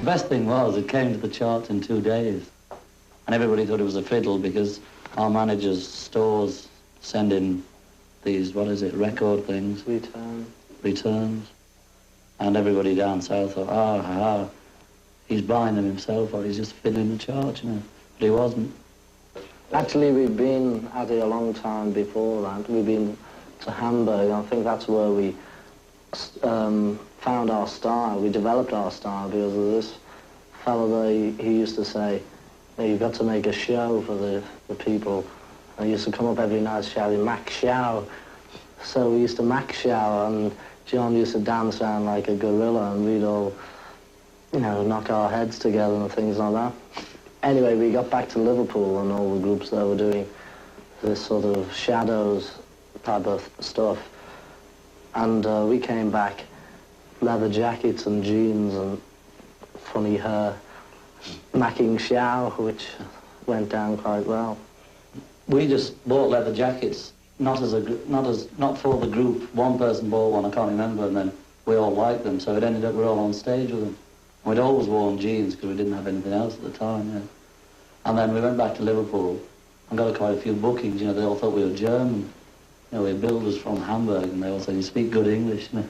The best thing was it came to the charts in 2 days. And everybody thought it was a fiddle because our managers' stores send in these, what is it, record things? Returns. And everybody down south thought, he's buying them himself or he's just fiddling the charts, you know. But he wasn't. Actually, we've been at it a long time before that. We've been to Hamburg. I think that's where we found our style. We developed our style because of this fellow there. He used to say, you've got to make a show for the people. And he used to come up every night shouting, Mac Show. So we used to Mac Show, and John used to dance around like a gorilla, and we'd all, you know, knock our heads together and things like that. Anyway, we got back to Liverpool, and all the groups there were doing this sort of shadows type of stuff. And we came back, leather jackets and jeans and funny hair, macking show, which went down quite well. We just bought leather jackets, not for the group. One person bought one, I can't remember, and then we all liked them, so it ended up we're all on stage with them. We'd always worn jeans because we didn't have anything else at the time, yeah. And then we went back to Liverpool and got quite a few bookings, you know, they all thought we were German. You know, we had builders from Hamburg, and they all said, you speak good English, you know,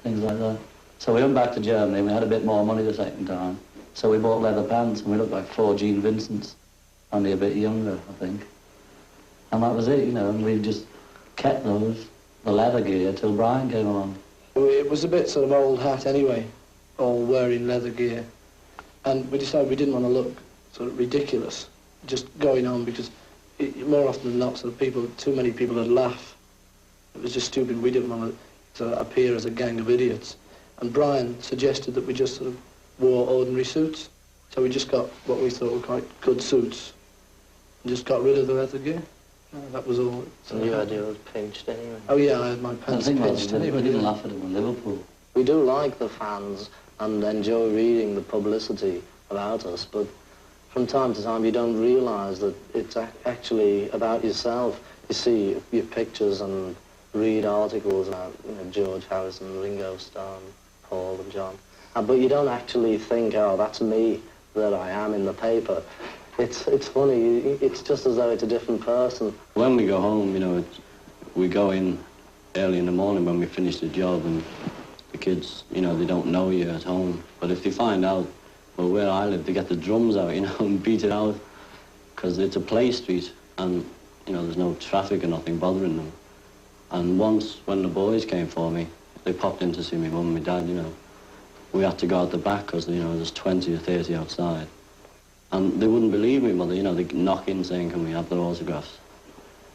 things like that. So we went back to Germany, and we had a bit more money the second time. So we bought leather pants, and we looked like 4 Gene Vincents, only a bit younger, I think. And that was it, you know, and we just kept those, the leather gear, till Brian came along. It was a bit sort of old hat anyway, all wearing leather gear. And we decided we didn't want to look sort of ridiculous, just going on, because more often than not, sort of too many people would laugh. It was just stupid. We didn't want to sort of appear as a gang of idiots. And Brian suggested that we just sort of wore ordinary suits. So we just got what we thought were quite good suits and just got rid of the leather gear. That was all. And you had yours pinched anyway. Oh yeah, I had my pants pinched anyway. We didn't laugh at them in Liverpool. We do like the fans and enjoy reading the publicity about us, but from time to time you don't realise that it's actually about yourself. You see your pictures and read articles about, you know, George Harrison, Ringo Starr, Paul and John, but you don't actually think, oh, that's me that I am in the paper. It's funny, it's just as though it's a different person. When we go home, you know, we go in early in the morning when we finish the job, and the kids, you know, they don't know you at home. But if they find out, well, where I live, they get the drums out, you know, and beat it out, because it's a play street, and, you know, there's no traffic or nothing bothering them. And once, when the boys came for me, they popped in to see me mum and my dad, you know. We had to go out the back because, you know, there's 20 or 30 outside. And they wouldn't believe me, mother, you know, they'd knock in saying, can we have their autographs?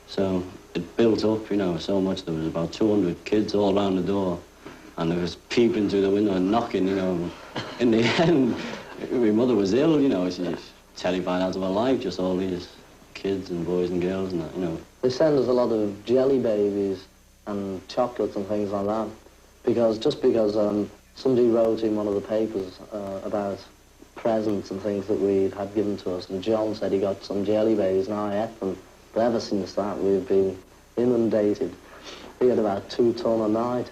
So it built up, you know, so much. There was about 200 kids all around the door, and there was peeping through the window and knocking, you know. In the end, my mother was ill, you know, she was terrified out of her life, just all these kids and boys and girls and that, you know. They send us a lot of jelly babies and chocolates and things like that, because somebody wrote in one of the papers about presents and things that we had given to us, and John said he got some jelly babies, and I ate them. But ever since that, we've been inundated. We had about 2 ton a night.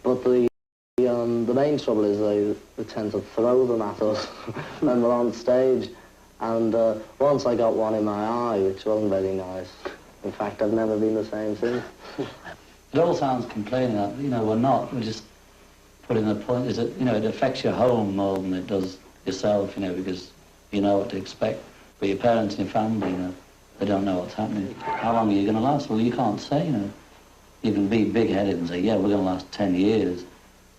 But the main trouble is they tend to throw them at us when we're on stage. And once I got one in my eye, which wasn't very nice. In fact, I've never been the same since. It all sounds complaining, you know, we're not. We're just putting the point, is that, you know, it affects your home more than it does yourself, you know, because you know what to expect. But your parents and your family, you know, they don't know what's happening. How long are you going to last? Well, you can't say, you know. You can be big-headed and say, yeah, we're going to last 10 years.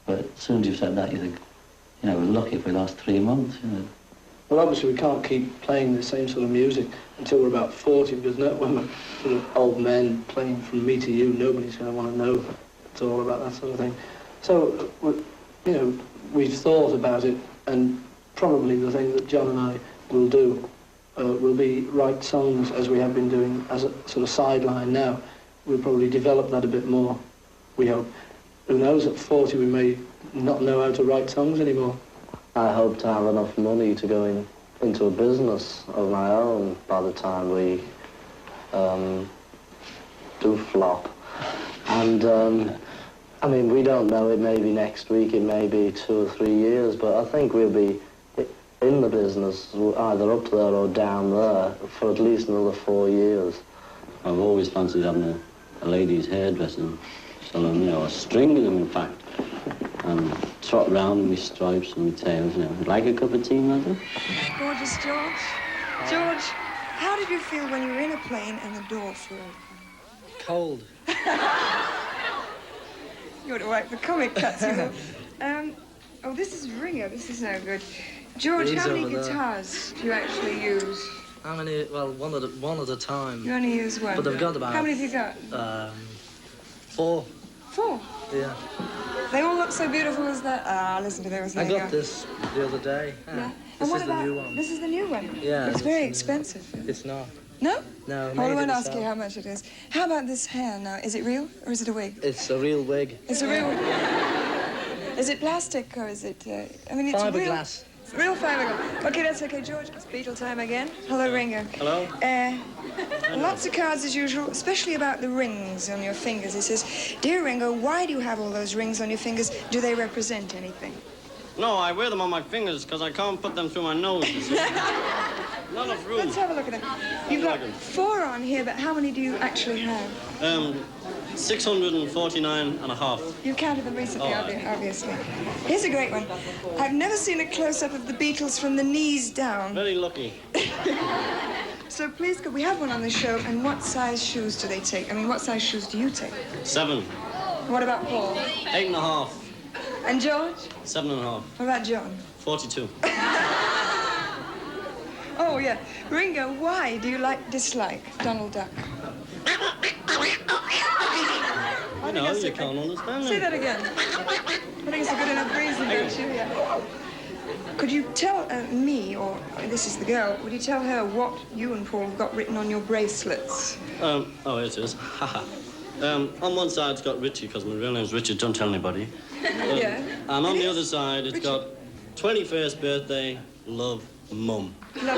But as soon as you've said that, you think, you know, we're lucky if we last 3 months, you know. Well, obviously we can't keep playing the same sort of music until we're about 40, because when we're sort of old men playing From Me to You, nobody's going to want to know it's all about that sort of thing. So, you know, we've thought about it, and probably the thing that John and I will do will be write songs, as we have been doing as a sort of sideline now. We'll probably develop that a bit more, we hope. Who knows, at 40 we may not know how to write songs anymore. I hope to have enough money to go into a business of my own by the time we do flop. And, I mean, we don't know, it may be next week, it may be 2 or 3 years, but I think we'll be in the business, either up there or down there, for at least another 4 years. I've always fancied having a lady's hairdressing salon, you know, a string of them, in fact, and trot round with my stripes and my tails, you know. Like a cup of tea, madam? Gorgeous, George. George, how did you feel when you were in a plane and the door flew open? Cold. You ought to wipe the comic cuts, you know. Oh, this is Ringo. This is no good. George, He's how many over there. guitars do you actually use? How many? Well, one at a time. You only use one. But they've got about... How many have you got? 4. 4. Yeah. They all look so beautiful as that. Ah, listen to those. I There you got go. this the other day. Yeah. This And what is the about new one. this is the new one? Yeah, It's it's very the new expensive. It's not. No? No, Oh, I made won't it ask you myself. how much it is. How about this hair now? Is it real or is it a wig? It's a real wig. It's a real. Is it plastic or is it? I mean, it's Fiberglass. Real fiberglass. Okay, that's okay, George. It's Beatle time again. Hello, Ringo. Hello? Lots of cards as usual, especially about the rings on your fingers. It says, "Dear Ringo, why do you have all those rings on your fingers? Do they represent anything?" No, I wear them on my fingers because I can't put them through my nose. Not enough room. Let's have a look at them. You've got 4 on here, but how many do you actually have? 649 and a half. You counted them recently, obviously. Here's a great one. I've never seen a close-up of the Beatles from the knees down. Very lucky. So please, could we have one on the show? And what size shoes do they take? I mean, what size shoes do you take? 7. What about Paul? 8 and a half. And George? 7 and a half. What about John? 42. Oh, yeah. Ringo, why do you dislike Donald Duck? You know, you can't understand Say it. that again. I think it's a good enough reason, don't you? Yeah. Could you tell me, or this is the girl, would you tell her what you and Paul have got written on your bracelets? Oh, it is. On one side, it's got Richie, because my real name's Richard, don't tell anybody. Yeah. And on the other side, it's Richard. got 21st birthday, love, mum. Lovely.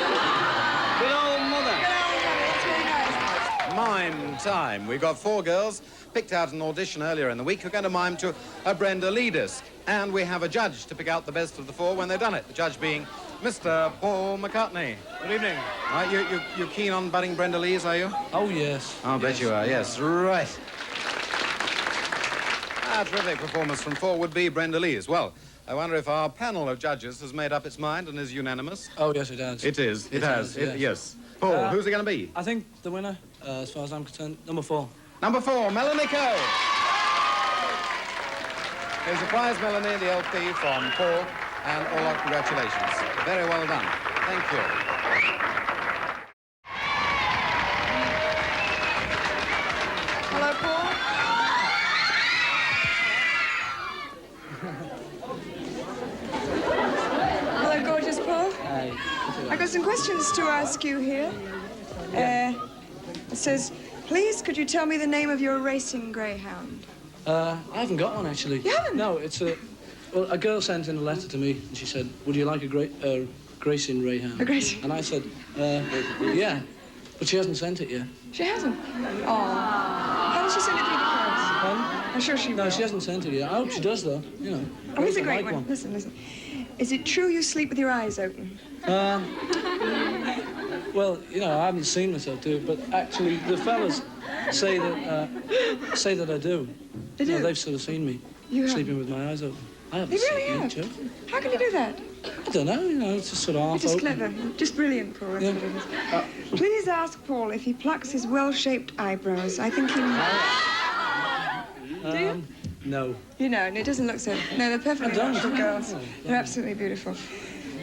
Good old mother. That's very nice. Mime time. We've got 4 girls picked out an audition earlier in the week who are going to mime to a Brenda Lee disc. And we have a judge to pick out the best of the 4 when they've done it. The judge being Mr. Paul McCartney. Good evening. You keen on budding Brenda Lees, are you? Oh, yes. I'll bet you are, yes. Right. A terrific performance from 4 would be Brenda Lees. Well, I wonder if our panel of judges has made up its mind and is unanimous. Oh, yes, it has. It is. It has. yes. Yes. Paul, who's it going to be? I think the winner, as far as I'm concerned, number 4. Number 4, Melanie Coe. Here's a prize, Melanie, the LP from Paul, and all our congratulations. Very well done. Thank you. Hello, Paul. Hello, gorgeous Paul. Hey. I got some questions to ask you here. It says, please, could you tell me the name of your racing greyhound? I haven't got one, actually. You haven't? No, it's a... Well, a girl sent in a letter to me, and she said, would you like a Grayson Greyhound? A Grayson? And I said, yeah. But she hasn't sent it yet. She hasn't. Oh. How did she send it through the post? I'm sure she will. No, she hasn't sent it yet. I hope she does, though. You know. Oh, here's a I great like one. Listen. Is it true you sleep with your eyes open? Well, you know, I haven't seen myself do it, but actually, the fellas say that I do. They do? You know, they've sort of seen me You have? sleeping with my eyes open. I haven't They seen really it, have? Joe. How can you do that? I don't know, you know, it's just sort of half Just open. clever. Just brilliant, Paul. That's Yeah. what it is. Please ask Paul if he plucks his well-shaped eyebrows. I think he... Do you? No. You know, and it doesn't look so... No, they're perfectly I don't. natural girls. No, They're absolutely beautiful.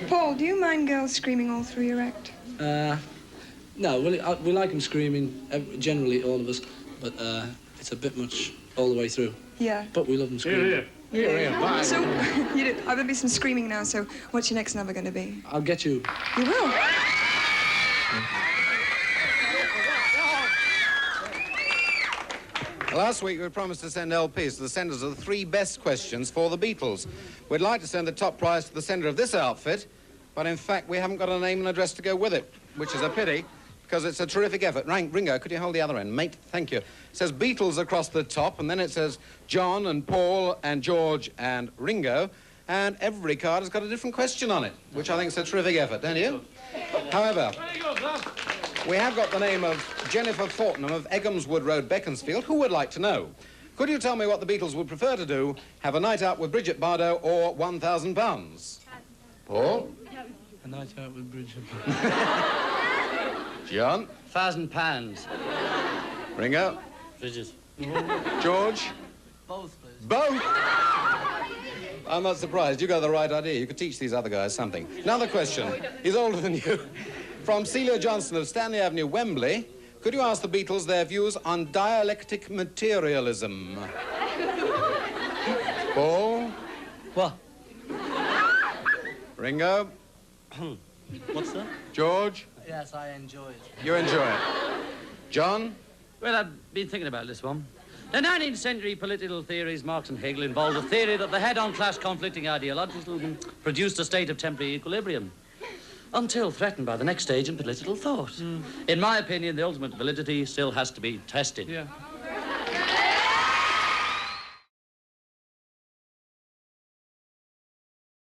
Paul, do you mind girls screaming all through your act? No, we like them screaming, generally, all of us, but it's a bit much all the way through. Yeah. But we love them screaming. Yeah. So, you do. There'll be some screaming now, so what's your next number going to be? I'll get you. You will? Last week we promised to send LPs to the senders of the 3 best questions for the Beatles. We'd like to send the top prize to the sender of this outfit, but in fact we haven't got a name and address to go with it, which is a pity, because it's a terrific effort. Ringo, could you hold the other end? Mate, thank you. It says Beatles across the top, and then it says John and Paul and George and Ringo. and every card has got a different question on it, which I think is a terrific effort, don't you? However, we have got the name of Jennifer Fortnum of Eghamswood Road, Beaconsfield, who would like to know. Could you tell me what the Beatles would prefer to do, have a night out with Bridget Bardot or £1,000? Paul? A night out with Bridget. John? £1,000. Ringo? Bridget. George? Both, please. Both? I'm not surprised. You got the right idea. You could teach these other guys something. Another question. He's older than you. From Celia Johnson of Stanley Avenue, Wembley. Could you ask the Beatles their views on dialectic materialism? Paul? What? Ringo? What's that? George? Yes, I enjoy it. You enjoy it. John? Well, I've been thinking about this one. The 19th century political theories, Marx and Hegel, involved a theory that the head-on clash conflicting ideologies produced a state of temporary equilibrium until threatened by the next stage in political thought. In my opinion, the ultimate validity still has to be tested. Yeah.